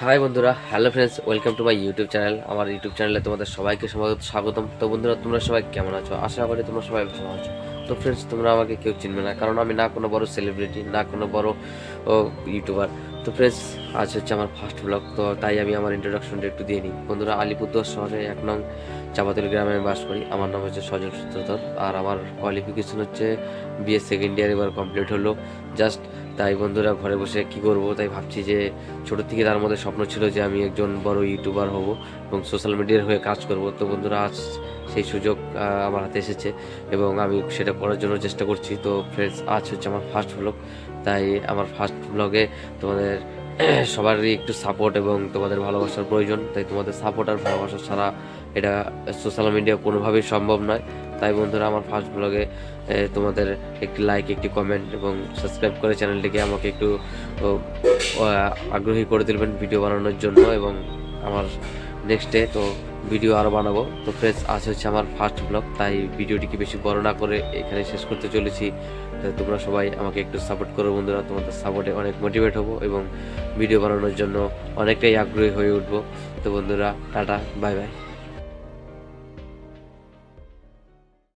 High বন্ধুরা, hello friends, welcome to my YouTube channel. আমার YouTube চ্যানেলে তোমাদের সবাইকে স্বাগতম। তো বন্ধুরা, তোমরা সবাই কেমন আছো? আশা করি তোমরা সবাই ভালো আছো। তো ফ্রেন্ডস, তোমরা আমাকে কেউ চিনবে না, কারণ আমি না কোনো বড় সেলিব্রিটি, না কোনো বড় ইউটিউবার। তো ফ্রেন্ডস, আজ হচ্ছে আমার ফার্স্ট ব্লগ, তো তাই আমি আমার ইন্ট্রোডাকশনটা একটু দিয়ে নিই। বন্ধুরা, আলিপুরদুয়ার শহরে 1 নং চাপাতলি গ্রামে আমি বাস করি। আমার নাম হচ্ছে সজল সূত্রধর, আর আমার কোয়ালিফিকেশন হচ্ছে বিএ সেকেন্ড ইয়ার এবার কমপ্লিট হলো জাস্ট। তাই বন্ধুরা, ঘরে বসে কি করব তাই ভাবছি যে ছোটোর থেকে তার মধ্যে স্বপ্ন ছিল যে আমি একজন বড় ইউটিউবার হব এবং সোশ্যাল মিডিয়ার হয়ে কাজ করব। তো বন্ধুরা, আজ সেই সুযোগ আমার হাতে এসেছে এবং আমি সেটা করার জন্য চেষ্টা করছি। তো ফ্রেন্ডস, আজ হচ্ছে আমার ফার্স্ট ব্লগ, তাই আমার ফার্স্ট ব্লগে তোমাদের সবারই একটু সাপোর্ট এবং তোমাদের ভালোবাসার প্রয়োজন। তাই তোমাদের সাপোর্ট আর ভালোবাসা ছাড়া এটা সোশ্যাল মিডিয়া কোনোভাবেই সম্ভব নয়। তাই বন্ধুরা, আমার ফার্স্ট ব্লগে তোমাদের একটি লাইক, একটি কমেন্ট এবং সাবস্ক্রাইব করে চ্যানেলটিকে আমাকে একটু আগ্রহী করে তুলবেন ভিডিও বানানোর জন্য, এবং আমার নেক্সটে তো ভিডিও আরও বানাবো। তো ফ্রেন্ডস, আজ হচ্ছে আমার ফার্স্ট ব্লগ, তাই ভিডিওটিকে বেশি বড় না করে এখানে শেষ করতে চলেছি। তো তোমরা সবাই আমাকে একটু সাপোর্ট করো বন্ধুরা, তোমাদের সাপোর্টে অনেক মোটিভেট হবো এবং ভিডিও বানানোর জন্য অনেকটাই আগ্রহী হয়ে উঠবো। তো বন্ধুরা, টাটা, বাই বাই।